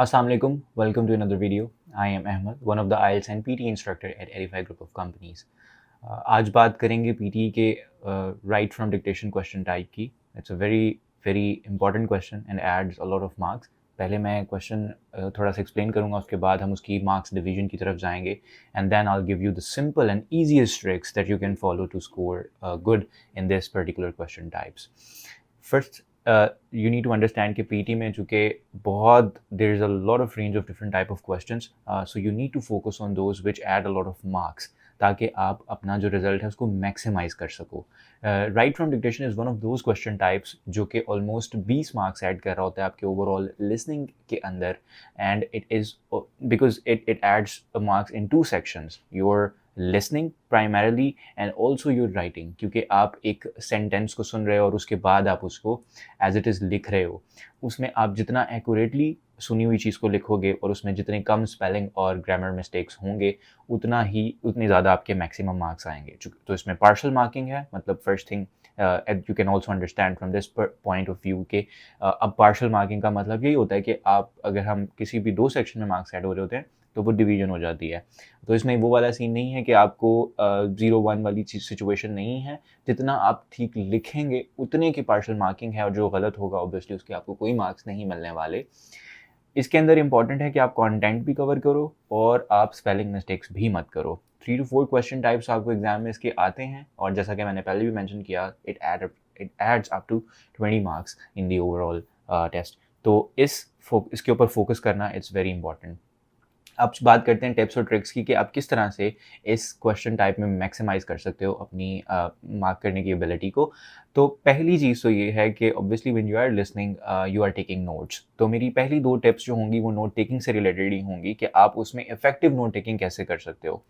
Assalamu alaikum. Welcome to another video. I am Ahmed, one of the IELTS and PT instructor at Edify Group of Companies. आज बात करेंगे PT के right from dictation question type की. It's a very important question and adds a lot of marks. पहले मैं question थोड़ा सा explain करूँगा, उसके बाद हम उसकी marks division की तरफ जाएंगे and then I'll give you the simple and easiest tricks that you can follow to score good in this particular question types. First, you need to understand कि PT में चूँकि बहुत there is a lot of range of different type of questions, so you need to focus on those which add a lot of marks ताकि आप अपना जो result है उसको मैक्सिमाइज कर सको. Right from dictation is one of those question types जो कि ऑलमोस्ट 20 मार्क्स ऐड कर रहा होता है आपके ओवरऑल लिसनिंग के अंदर, and it is because it adds marks in two sections, your listening primarily and also your writing, क्योंकि आप एक सेंटेंस को सुन रहे हो और उसके बाद आप उसको एज इट इज़ लिख रहे हो. उसमें आप जितना एक्यूरेटली सुनी हुई चीज़ को लिखोगे और उसमें जितने कम स्पेलिंग और ग्रामर मिस्टेक्स होंगे उतनी ज़्यादा आपके मैक्सिमम मार्क्स आएंगे. तो इसमें पार्शल मार्किंग है, मतलब first thing you can also understand from this point of view के अब पार्शल मार्किंग का मतलब यही होता है कि आप अगर हम किसी भी दो सेक्शन में मार्क्स ऐड हो रहे होते हैं तो वो डिवीजन हो जाती है. तो इसमें वो वाला सीन नहीं है कि आपको 0-1 वाली चीज़ सिचुएशन नहीं है. जितना आप ठीक लिखेंगे उतने की पार्शल मार्किंग है, और जो गलत होगा ऑब्वियसली उसके आपको कोई मार्क्स नहीं मिलने वाले. इसके अंदर इंपॉर्टेंट है कि आप कंटेंट भी कवर करो और आप स्पेलिंग मिस्टेक्स भी मत करो. 3 to 4 क्वेश्चन टाइप्स आपको एग्जाम में इसके आते हैं, और जैसा कि मैंने पहले भी मेंशन किया, it adds up to 20 marks in the overall test. तो इसके ऊपर फोकस करना इट्स वेरी इंपॉर्टेंट. अब बात करते हैं टिप्स और ट्रिक्स की कि आप किस तरह से इस क्वेश्चन टाइप में मैक्सिमाइज़ कर सकते हो अपनी मार्क करने की एबिलिटी को. तो पहली चीज़ तो ये है कि obviously when you are listening you are taking notes. तो मेरी पहली 2 टिप्स जो होंगी वो नोट टेकिंग से रिलेटेड ही होंगी कि आप उसमें इफेक्टिव नोट टेकिंग कैसे कर सकते हो.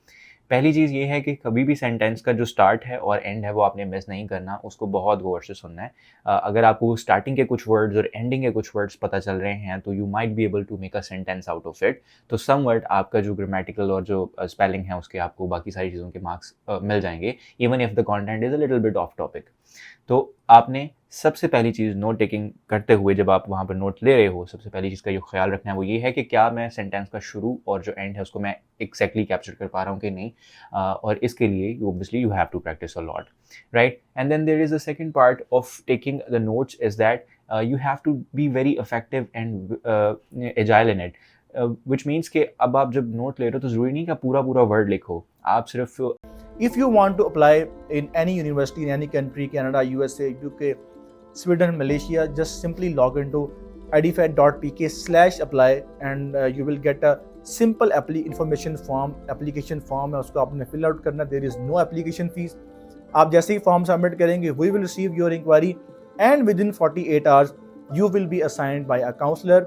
पहली चीज़ ये है कि कभी भी सेंटेंस का जो स्टार्ट है और एंड है वो आपने मिस नहीं करना, उसको बहुत गौर से सुनना है. अगर आपको स्टार्टिंग के कुछ वर्ड्स और एंडिंग के कुछ वर्ड्स पता चल रहे हैं तो you might be able to make a sentence out of it. तो सम वर्ड आपका जो ग्रामेटिकल और जो स्पेलिंग है उसके आपको बाकी सारी चीज़ों के मार्क्स मिल जाएंगे, even if the content is a little bit of topic. तो आपने सबसे पहली चीज़ नोट टेकिंग करते हुए जब आप वहाँ पर नोट ले रहे हो, सबसे पहली चीज़ का जो ख्याल रखना है वो ये है कि क्या मैं सेंटेंस का शुरू और जो एंड है उसको मैं एक्जैक्टली कैप्चर कर पा रहा हूँ कि नहीं. और इसके लिए obviously you have to practise a lot, right. And then there is the second part of taking the notes is that you have to be very effective and agile in it, which means कि अब आप जब note ले रहे हो तो ज़रूरी नहीं कि आप पूरा वर्ड लिखो. आप सिर्फ If you want to apply in any university in any country, Canada, USA, UK, Sweden, Malaysia, just simply log into edify.pk/apply and you will get a simple application form है, उसको आपने fill out करना. There is no application fees. आप जैसे ही form submit करेंगे we will receive your inquiry and within 48 hours you will be assigned by a counselor.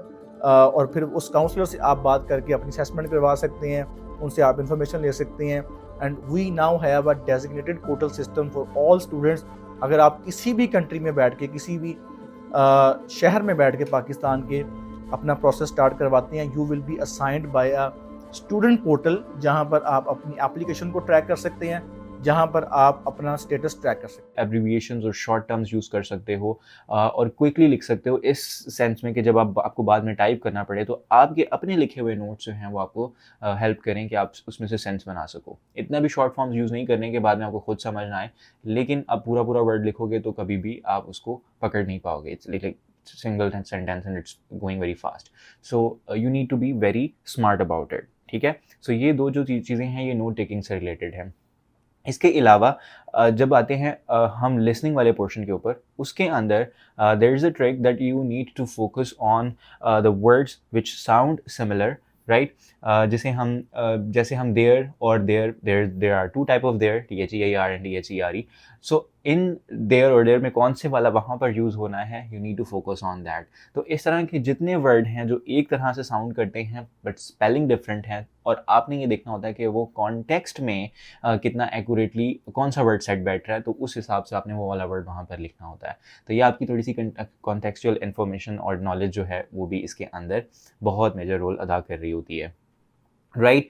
और फिर उस काउंसलर से आप बात करके अपनी असेसमेंट करवा सकते हैं, उनसे आप इंफॉर्मेशन ले सकते हैं. And we now have a designated portal system for all students. अगर आप किसी भी कंट्री में बैठ के, किसी भी शहर में बैठ के पाकिस्तान के अपना प्रोसेस स्टार्ट करवाते हैं, you will be assigned by a student portal, जहां पर आप अपनी एप्लीकेशन को ट्रैक कर सकते हैं, जहां पर आप अपना स्टेटस ट्रैक कर सकते हैं. एब्रीविएशंस और शॉर्ट टर्म्स यूज़ कर सकते हो और क्विकली लिख सकते हो, इस सेंस में कि जब आपको बाद में टाइप करना पड़े तो आपके अपने लिखे हुए नोट्स जो हैं वो आपको हेल्प करें कि आप उसमें से सेंस बना सको. इतना भी शॉर्ट फॉर्म्स यूज़ नहीं करने के बाद में आपको खुद समझ ना आए, लेकिन अब पूरा वर्ड लिखोगे तो कभी भी आप उसको पकड़ नहीं पाओगे. It's like single sentence and it's going very fast. So you need to be very smart about it, ठीक है. सो ये दो जो चीज़ें हैं ये नोट टेकिंग से रिलेटेड है. इसके अलावा जब आते हैं हम लिसनिंग वाले पोर्शन के ऊपर, उसके अंदर there is a trick that you need to focus on the words which sound similar, right. जैसे हम देयर और there are 2 type of there, THEAR and DHERE. So in there और देयर में कौन से वाला वहाँ पर यूज़ होना है, you need to focus on that. तो इस तरह के जितने वर्ड हैं जो एक तरह से साउंड करते हैं बट स्पेलिंग डिफरेंट है, और आपने ये देखना होता है कि वो कॉन्टेक्स्ट में कितना एक्यूरेटली कौन सा वर्ड सेट बैठ रहा है, तो उस हिसाब से आपने वो वाला वर्ड वहाँ पर लिखना होता है. तो ये आपकी थोड़ी सी कॉन्टेक्चुअल इन्फॉर्मेशन और नॉलेज जो है वो भी इसके अंदर बहुत मेजर रोल अदा कर रही होती है, right.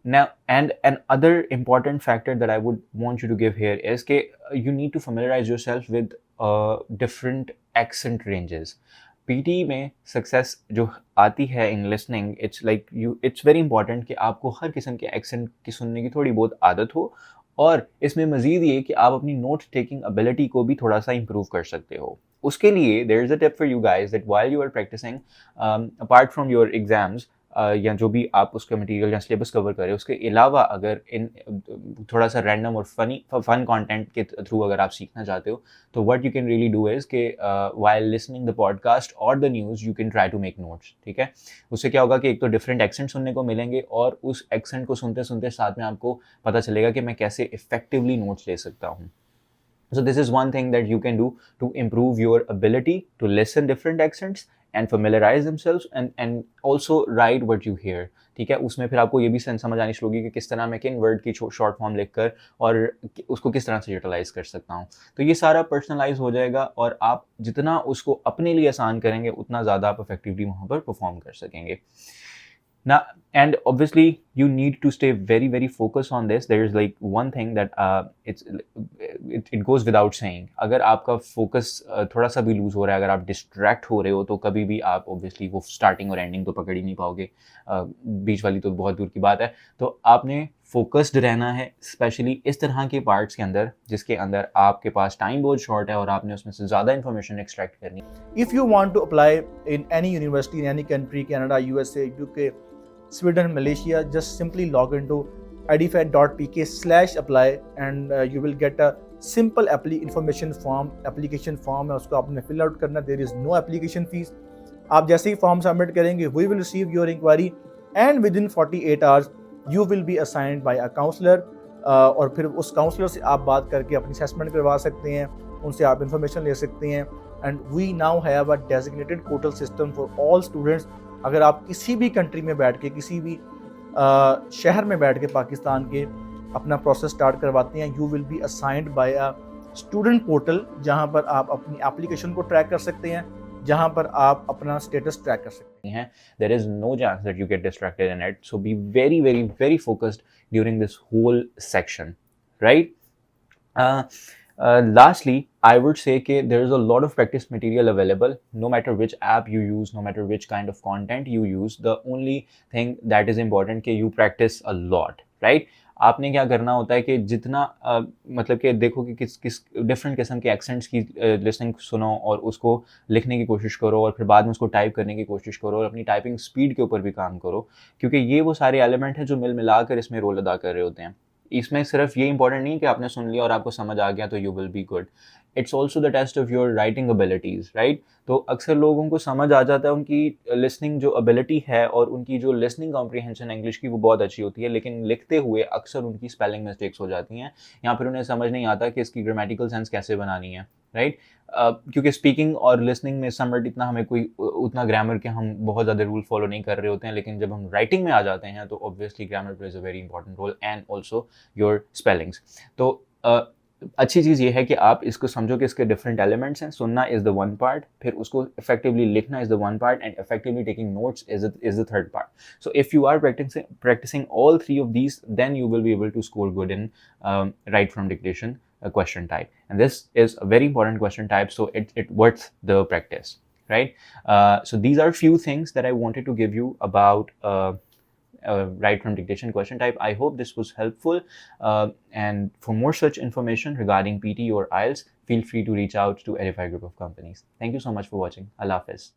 Now, and another important factor that I would want you to give here is that you need to familiarize yourself with different accent ranges. PT में सक्सेस जो आती है in listening, it's very important कि आपको हर किस्म के accent की सुनने की थोड़ी बहुत आदत हो, और इसमें मज़ीद ये कि आप अपनी नोट टेकिंग एबिलिटी को भी थोड़ा सा इंप्रूव कर सकते हो। उसके लिए there is a tip for you guys that while you are practising, apart from your exams, या जो भी आप उसका मटेरियल या सिलेबस कवर करें, उसके अलावा अगर इन थोड़ा सा रैंडम और फन कंटेंट के थ्रू अगर आप सीखना चाहते हो, तो what you can really do is कि व्हाइल लिसनिंग द पॉडकास्ट और the news you can try to make notes. ठीक है, उससे क्या होगा कि एक तो डिफरेंट एक्सेंट सुनने को मिलेंगे, और उस एक्सेंट को सुनते सुनते साथ में आपको पता चलेगा कि मैं कैसे इफेक्टिवली नोट्स ले सकता हूँ। So this is one thing that you can do to improve your ability to listen different accents and familiarize themselves and also write what you hear. ठीक है, उसमें फिर आपको ये भी समझ आनी शुरू होगी कि किस तरह मैं किन वर्ड की शॉर्ट फॉर्म लिखकर और उसको किस तरह से यूटिलाइज कर सकता हूँ। तो ये सारा पर्सनलाइज हो जाएगा, और आप जितना उसको अपने लिए आसान करेंगे उतना ज़्यादा आप इफेक्टिवली वहाँ पर परफॉर्म कर सकेंगे। Now, and obviously you need to stay very focused on this. There is like one thing that it goes without saying, अगर आपका फोकस थोड़ा सा भी लूज हो रहा है, अगर आप डिस्ट्रैक्ट हो रहे हो, तो कभी भी आप ऑब्वियसली वो स्टार्टिंग और एंडिंग तो पकड़ ही नहीं पाओगे, बीच वाली तो बहुत दूर की बात है। तो आपने फोकस्ड रहना है, स्पेशली इस तरह के पार्ट्स के अंदर जिसके अंदर आपके पास टाइम बहुत शॉर्ट है और आपने उसमें से ज़्यादा इन्फॉर्मेशन एक्सट्रैक्ट करनी। If you want to apply in any university in any country, Canada, USA, UK, Sweden, Malaysia, just simply log into edify.pk/apply and you will get a simple application form है, उसको आपने fill out करना। there is no application fees। आप जैसे ही form submit करेंगे, we will receive your inquiry and within 48 hours you will be assigned by a counselor, और फिर उस काउंसलर से आप बात करके अपनी असेसमेंट करवा सकते हैं, उनसे आप इंफॉर्मेशन ले सकते हैं। And we now have a designated portal system for all students. अगर आप किसी भी कंट्री में बैठ के, किसी भी शहर में बैठ के पाकिस्तान के अपना प्रोसेस स्टार्ट करवाते हैं, you will be assigned by a student portal, जहां पर आप अपनी एप्लीकेशन को ट्रैक कर सकते हैं, जहां पर आप अपना स्टेटस ट्रैक कर सकते हैं। There is no chance that you get distracted in it, so be very focused during this whole section, right? Lastly, I would say that there is a lot of practice material available. No matter which app you use, no matter which kind of content you use, the only thing that is important कि you practice a lot, right? आपने क्या करना होता है कि जितना मतलब कि देखो कि किस डिफरेंट किस्म के एक्सेंट्स की लिसनिंग सुनो, और उसको लिखने की कोशिश करो, और फिर बाद में उसको टाइप करने की कोशिश करो, और अपनी टाइपिंग स्पीड के ऊपर भी काम करो, क्योंकि ये वो सारे एलिमेंट हैं जो मिला कर इसमें रोल अदा कर रहे होते हैं। इसमें सिर्फ ये इंपॉर्टेंट नहीं कि आपने सुन लिया और आपको समझ आ गया तो you will be good. It's also the test of your writing abilities, right? तो अक्सर लोगों को समझ आ जाता है, उनकी लिसनिंग जो एबिलिटी है और उनकी जो लिसनिंग कॉम्प्रीहेंशन इंग्लिश की वो बहुत अच्छी होती है, लेकिन लिखते हुए अक्सर उनकी स्पेलिंग मिस्टेक्स हो जाती हैं, या फिर उन्हें समझ नहीं आता कि इसकी ग्रामेटिकल सेंस कैसे बनानी है, राइट? क्योंकि स्पीकिंग और लिसनिंग में समवट इतना हमें कोई उतना ग्रामर के हम बहुत ज़्यादा रूल फॉलो नहीं कर रहे होते हैं, लेकिन जब हम राइटिंग में आ जाते हैं तो obviously grammar plays a very important role, and also your spellings. तो अच्छी चीज़ ये है कि आप इसको समझो कि इसके डिफरेंट एलिमेंट्स हैं। सुनना इज़ द वन पार्ट, फिर उसको इफेक्टिवली लिखना is the one part, and effectively taking notes is the third part. So if you are practicing all three of these, then you will be able to score good in right from dictation question type. And this is a very important question type, so it worth the practice, right? So these are few things that I wanted to give you about right from dictation question type. I hope this was helpful, and for more such information regarding PT or IELTS, feel free to reach out to Edify Group of Companies. Thank you so much for watching. Allah Hafiz.